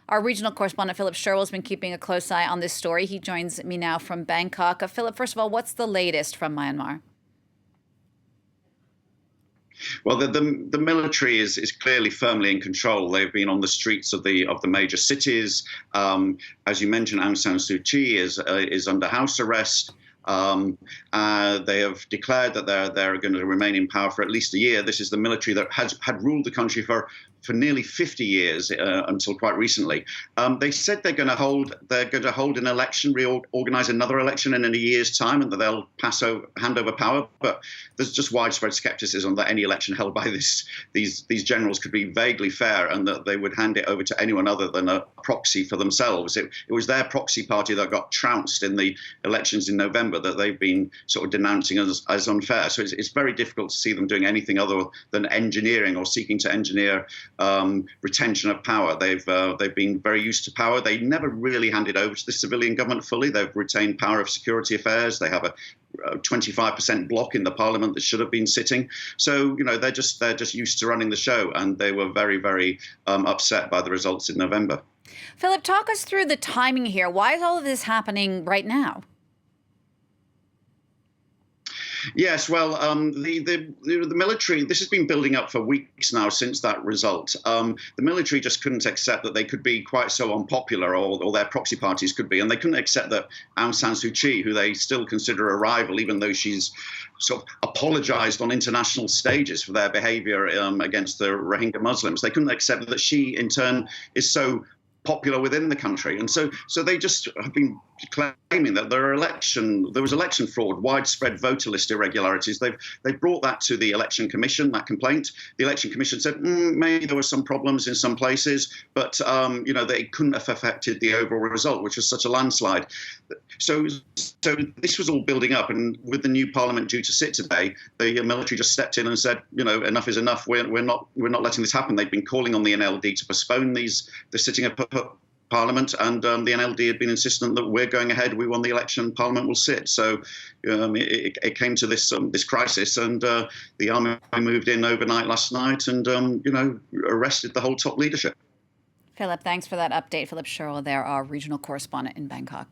Our regional correspondent, Philip Sherwell, has been keeping a close eye on this story. He joins me now from Bangkok. Philip, first of all, what's the latest from Myanmar? Well, the military is clearly firmly in control. They've been on the streets of the major cities. As you mentioned, Aung San Suu Kyi is under house arrest. They have declared that they're going to remain in power for at least a year. This is the military that had ruled the country for nearly 50 years until quite recently. They said they're going to hold an election, reorganize another election in a year's time, and that they'll hand over power. But there's just widespread skepticism that any election held by these generals could be vaguely fair, and that they would hand it over to anyone other than a proxy for themselves. It was their proxy party that got trounced in the elections in November that they've been sort of denouncing as unfair. So it's very difficult to see them doing anything other than engineering or seeking to engineer retention of power. They've been very used to power. They never really handed over to the civilian government fully. They've retained power of security affairs. They have a 25% block in the parliament that should have been sitting. So they're just used to running the show, and they were very, very upset by the results in November. Philip, talk us through the timing here. Why is all of this happening right now? Yes, well, the military, this has been building up for weeks now since that result. The military just couldn't accept that they could be quite so unpopular, or their proxy parties could be, and they couldn't accept that Aung San Suu Kyi, who they still consider a rival, even though she's sort of apologized on international stages for their behavior against the Rohingya Muslims, they couldn't accept that she, in turn, is so popular within the country. And so they just have been claiming that there was election fraud, widespread voter list irregularities. They've brought that to the Election Commission, that complaint. The Election Commission said maybe there were some problems in some places, but they couldn't have affected the overall result, which was such a landslide. So this was all building up, and with the new parliament due to sit today, the military just stepped in and said, enough is enough. We're not letting this happen. They've been calling on the NLD to postpone the sitting of Parliament, and the NLD had been insistent that we're going ahead, we won the election, Parliament will sit. So it came to this crisis, and the army moved in overnight last night and arrested the whole top leadership. Philip, thanks for that update. Philip Sherwell there, our regional correspondent in Bangkok.